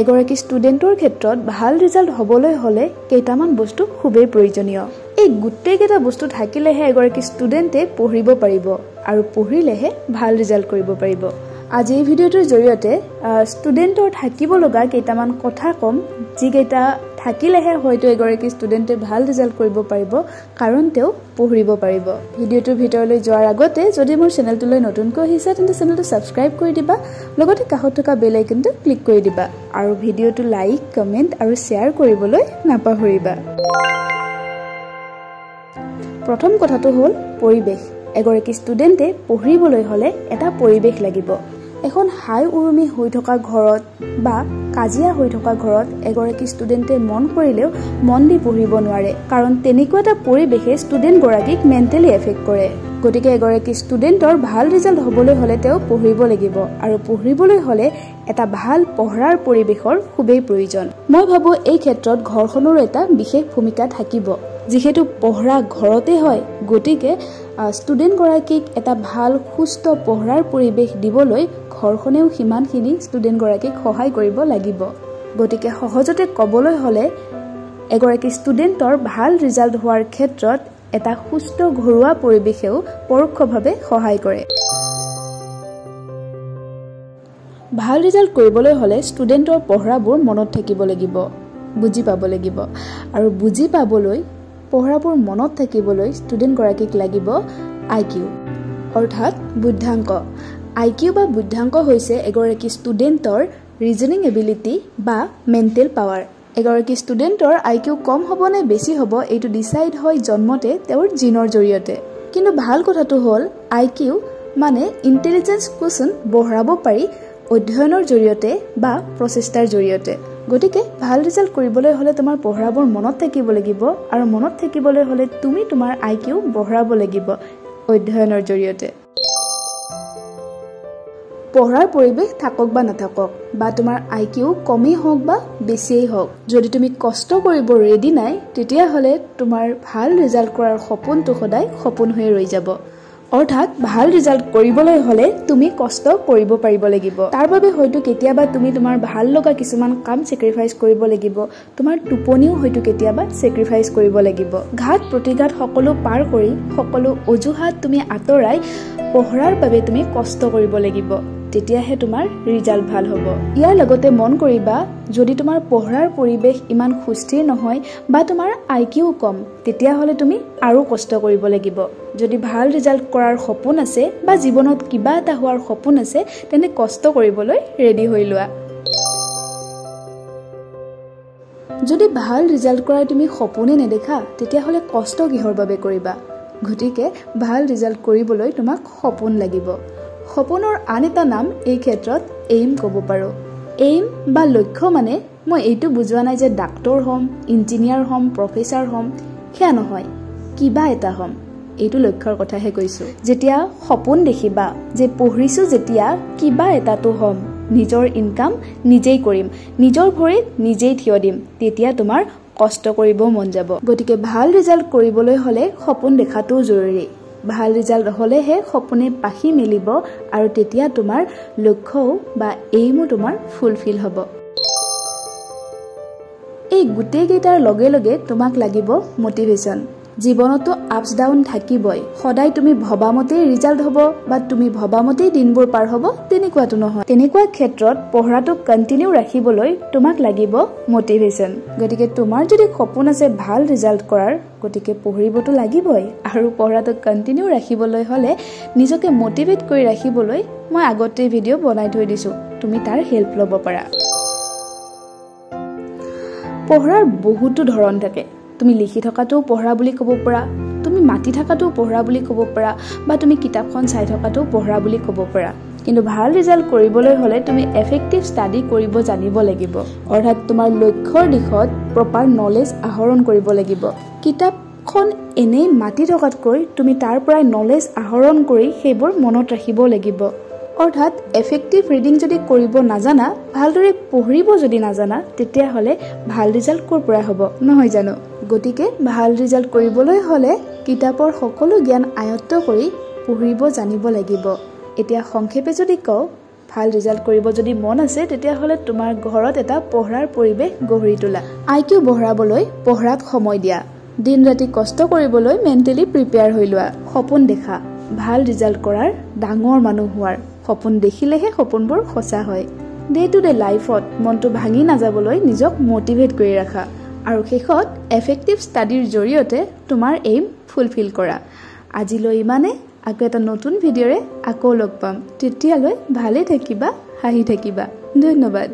এগৰাকী ষ্টুডেণ্টৰ ক্ষেত্ৰত ভাল ৰিজাল্ট হ'বলৈ হ'লে কেইটামান বস্তু খুবেই প্ৰয়োজনীয়। এই গোটেইকেইটা বস্তু থাকিলেহে এগৰাকী ষ্টুডেণ্টে পঢ়িব পাৰিব আৰু পঢ়িলেহে ভাল ৰিজাল্ট কৰিব পাৰিব। আজি এই ভিডিঅ'টোৰ জৰিয়তে ষ্টুডেণ্টৰ থাকিব লগা কেইটামান কথা ক'ম, যিকেইটা থাকিলেহে হয়তো এগৰাকী ষ্টুডেণ্টে ভাল ৰিজাল্ট কৰিব পাৰিব, কাৰণ তেওঁ পঢ়িব পাৰিব। ভিডিঅ'টোৰ ভিতৰলৈ যোৱাৰ আগতে যদি মোৰ চেনেলটোলৈ নতুনকৈ আহিছা তেন্তে চেনেলটো ছাবস্ক্ৰাইব কৰি দিবা, লগতে কাষত থকা বেল আইকনটো ক্লিক কৰি দিবা আৰু ভিডিঅ'টো লাইক, কমেণ্ট আৰু শ্বেয়াৰ কৰিবলৈ নাপাহৰিবা। প্ৰথম কথাটো হ'ল পৰিৱেশ। এগৰাকী ষ্টুডেণ্টে পঢ়িবলৈ হ'লে এটা পৰিৱেশ লাগিব। এখন হাই উৰুমি হৈ থকা ঘৰত বা কাজিয়া হৈ থকা ঘৰত এগৰাকী ষ্টুডেণ্টে মন কৰিলেও মন দি পঢ়িব নোৱাৰে, কাৰণ তেনেকুৱা এটা পৰিৱেশে ষ্টুডেণ্টগৰাকীক মেণ্টেলি এফেক্ট কৰে। গতিকে এগৰাকী ষ্টুডেণ্টৰ ভাল ৰিজাল্ট হ'বলৈ হ'লে তেওঁ পঢ়িব লাগিব, আৰু পঢ়িবলৈ হ'লে এটা ভাল পঢ়াৰ পৰিৱেশৰ খুবেই প্ৰয়োজন। মই ভাবোঁ এই ক্ষেত্ৰত ঘৰখনৰো এটা বিশেষ ভূমিকা থাকিব। যিহেতু পঢ়া ঘৰতে হয়, গতিকে ষ্টুডেণ্টগৰাকীক এটা ভাল সুস্থ পঢ়াৰ পৰিৱেশ দিবলৈ ঘৰখনেও সিমানখিনি ষ্টুডেণ্টগৰাকীক সহায় কৰিব লাগিব। গতিকে সহজতে ক'বলৈ হ'লে এগৰাকী ষ্টুডেণ্টৰ ভাল ৰিজাল্ট হোৱাৰ ক্ষেত্ৰত এটা সুস্থ ঘৰুৱা পৰিৱেশেও পৰোক্ষভাৱে সহায় কৰে। ভাল ৰিজাল্ট কৰিবলৈ হ'লে ষ্টুডেণ্টৰ পঢ়াবোৰ মনত থাকিব লাগিব, বুজি পাব লাগিব, আৰু বুজি পাবলৈ পঢ়াবোৰ মনত থাকিবলৈ ষ্টুডেণ্টগৰাকীক লাগিব IQ, অৰ্থাৎ বুদ্ধাংক। IQ বা বুদ্ধাংক হৈছে এগৰাকী ষ্টুডেণ্টৰ ৰিজনিং এবিলিটি বা মেণ্টেল পাৱাৰ। এগৰাকী ষ্টুডেণ্টৰ IQ কম হ'ব নে বেছি হ'ব এইটো ডিচাইড হয় জন্মতে তেওঁৰ জিনৰ জৰিয়তে। কিন্তু ভাল কথাটো হ'ল IQ মানে ইণ্টেলিজেঞ্চ কোৱেশ্যন বঢ়াব পাৰি অধ্যয়নৰ জৰিয়তে বা প্ৰচেষ্টাৰ জৰিয়তে। গতিকে ভাল ৰিজাল্ট কৰিবলৈ হ'লে তোমাৰ পঢ়াবোৰ মনত থাকিব লাগিব, আৰু মনত থাকিবলৈ হ'লে তুমি তোমাৰ IQ বঢ়াব লাগিব অধ্যয়নৰ জৰিয়তে। পঢ়াৰ পৰিৱেশ থাকক বা নাথাকক, বা তোমাৰ IQ কমেই হওক বা বেছিয়েই হওক, যদি তুমি কষ্ট কৰিব ৰেডি নাই তেতিয়াহ'লে তোমাৰ ভাল ৰিজাল্ট কৰাৰ সপোনটো সদায় সপোন হৈ ৰৈ যাব। অৰ্থাৎ ভাল ৰিজাল্ট কৰিবলৈ হ'লে তুমি কষ্ট কৰিব পাৰিব লাগিব। তাৰ বাবে হয়তো কেতিয়াবা তুমি তোমাৰ ভাল লগা কিছুমান কাম ছেক্ৰিফাইচ কৰিব লাগিব, তোমাৰ টোপনিও হয়তো কেতিয়াবা ছেক্ৰিফাইচ কৰিব লাগিব। ঘাত প্ৰতিঘাত সকলো পাৰ কৰি, সকলো অজুহাত তুমি আঁতৰাই পঢ়াৰ বাবে তুমি কষ্ট কৰিব লাগিব, তেতিয়াহে তোমাৰ ৰিজাল্ট ভাল হ'ব। ইয়াৰ লগতে মন কৰিবা, যদি তোমাৰ পঢ়াৰ পৰিৱেশ ইমান সুস্থিৰ নহয় বা তোমাৰ IQ কম, তেতিয়াহ'লে তুমি আৰু কষ্ট কৰিব লাগিব। যদি ভাল ৰিজাল্ট কৰাৰ সপোন আছে বা জীৱনত কিবা এটা হোৱাৰ সপোন আছে, তেন্তে কষ্ট কৰিবলৈ ৰেডি হৈ লোৱা। যদি ভাল ৰিজাল্ট কৰাৰ তুমি সপোনে নেদেখা, তেতিয়াহ'লে কষ্ট কিহৰ বাবে কৰিবা? গতিকে ভাল ৰিজাল্ট কৰিবলৈ তোমাক সপোন লাগিব। সপোনৰ আন এটা নাম এই ক্ষেত্ৰত এইম ক'ব পাৰোঁ। এইম বা লক্ষ্য মানে মই এইটো বুজোৱা নাই যে ডাক্তৰ হ'ম, ইঞ্জিনিয়াৰ হ'ম, প্ৰফেচাৰ হ'ম, সেয়া নহয়, কিবা এটা হ'ম, এইটো লক্ষ্যৰ কথাহে কৈছোঁ। যেতিয়া সপোন দেখিবা যে পঢ়িছোঁ, যেতিয়া কিবা এটাতো হ'ম, নিজৰ ইনকাম নিজেই কৰিম, নিজৰ ভৰিত নিজেই থিয় দিম, তেতিয়া তোমাৰ কষ্ট কৰিব মন যাব। গতিকে ভাল ৰিজাল্ট কৰিবলৈ হ'লে সপোন দেখাটোও জৰুৰী। ভাল ৰিজাল্ট হ'লেহে সপোনে পাখি মেলিব, আৰু তেতিয়া তোমাৰ লক্ষ্যও বা এইমো তোমাৰ ফুলফিল হ'ব। এই গোটেইকেইটাৰ লগে লগে তোমাক লাগিব মটিভেশ্যন। জীৱনতো আপছ ডাউন থাকিবই। সদায় তুমি ভবামতেই ৰিজাল্ট হ'ব বা তুমি ভবামতেই দিনবোৰ পাৰ হ'ব তেনেকুৱাটো নহয়। তেনেকুৱা ক্ষেত্ৰত পঢ়াটো কণ্টিনিউ ৰাখিবলৈ তোমাক লাগিব মটিভেশ্যন। গতিকে তোমাৰ যদি সপোন আছে ভাল ৰিজাল্ট কৰাৰ, গতিকে পঢ়িবতো লাগিবই, আৰু পঢ়াটো কণ্টিনিউ ৰাখিবলৈ হ'লে নিজকে মটিভেট কৰি ৰাখিবলৈ মই আগতেই ভিডিঅ' বনাই থৈ দিছোঁ, তুমি তাৰ হেল্প ল'ব পাৰা। পঢ়াৰ বহুতো ধৰণ থাকে। তুমি লিখি থকাটোও পঢ়া বুলি ক'ব পাৰা, তুমি মাতি থকাটোও পঢ়া বুলি ক'ব পাৰা, বা তুমি কিতাপখন চাই থকাটোও পঢ়া বুলি ক'ব পাৰা। কিন্তু ভাল ৰিজাল্ট কৰিবলৈ হ'লে তুমি এফেক্টিভ ষ্টাডি কৰিব জানিব লাগিব, অৰ্থাৎ তোমাৰ লক্ষ্যৰ দিশত প্ৰপাৰ নলেজ আহৰণ কৰিব লাগিব। কিতাপখন এনেই মাতি থকাতকৈ তুমি তাৰ পৰাই নলেজ আহৰণ কৰি সেইবোৰ মনত ৰাখিব লাগিব। অৰ্থাৎ এফেক্টিভ ৰিডিং যদি কৰিব নাজানা, ভালদৰে পঢ়িব যদি নাজানা, তেতিয়াহ'লে ভাল ৰিজাল্ট ক'ৰ পৰা হ'ব, নহয় জানো? গতিকে ভাল ৰিজাল্ট কৰিবলৈ হ'লে কিতাপৰ সকলো জ্ঞান আয়ত্ত কৰি পঢ়িব জানিব লাগিব। এতিয়া সংক্ষেপে যদি কওঁ, ভাল ৰিজাল্ট কৰিব যদি মন আছে তেতিয়াহ'লে তোমাৰ ঘৰত এটা পঢ়াৰ পৰিৱেশ গঢ়ি তোলা। IQ বঢ়াবলৈ পঢ়াত সময় দিয়া। দিন ৰাতি কষ্ট কৰিবলৈ মেণ্টেলি প্ৰিপেয়াৰ হৈ লোৱা। সপোন দেখা, ভাল ৰিজাল্ট কৰাৰ, ডাঙৰ মানুহ হোৱাৰ। সপোন দেখিলেহে সপোনবোৰ সঁচা হয়। ডে টু ডে লাইফত মনটো ভাঙি নাযাবলৈ নিজক মটিভেট কৰি ৰাখা আৰু শেষত এফেক্টিভ ষ্টাডিৰ জৰিয়তে তোমাৰ এইম ফুলফিল কৰা। আজিলৈ ইমানে। আকৌ এটা নতুন ভিডিঅ'ৰে আকৌ লগ পাম। তেতিয়ালৈ ভালে থাকিবা, হাঁহি থাকিবা। ধন্যবাদ।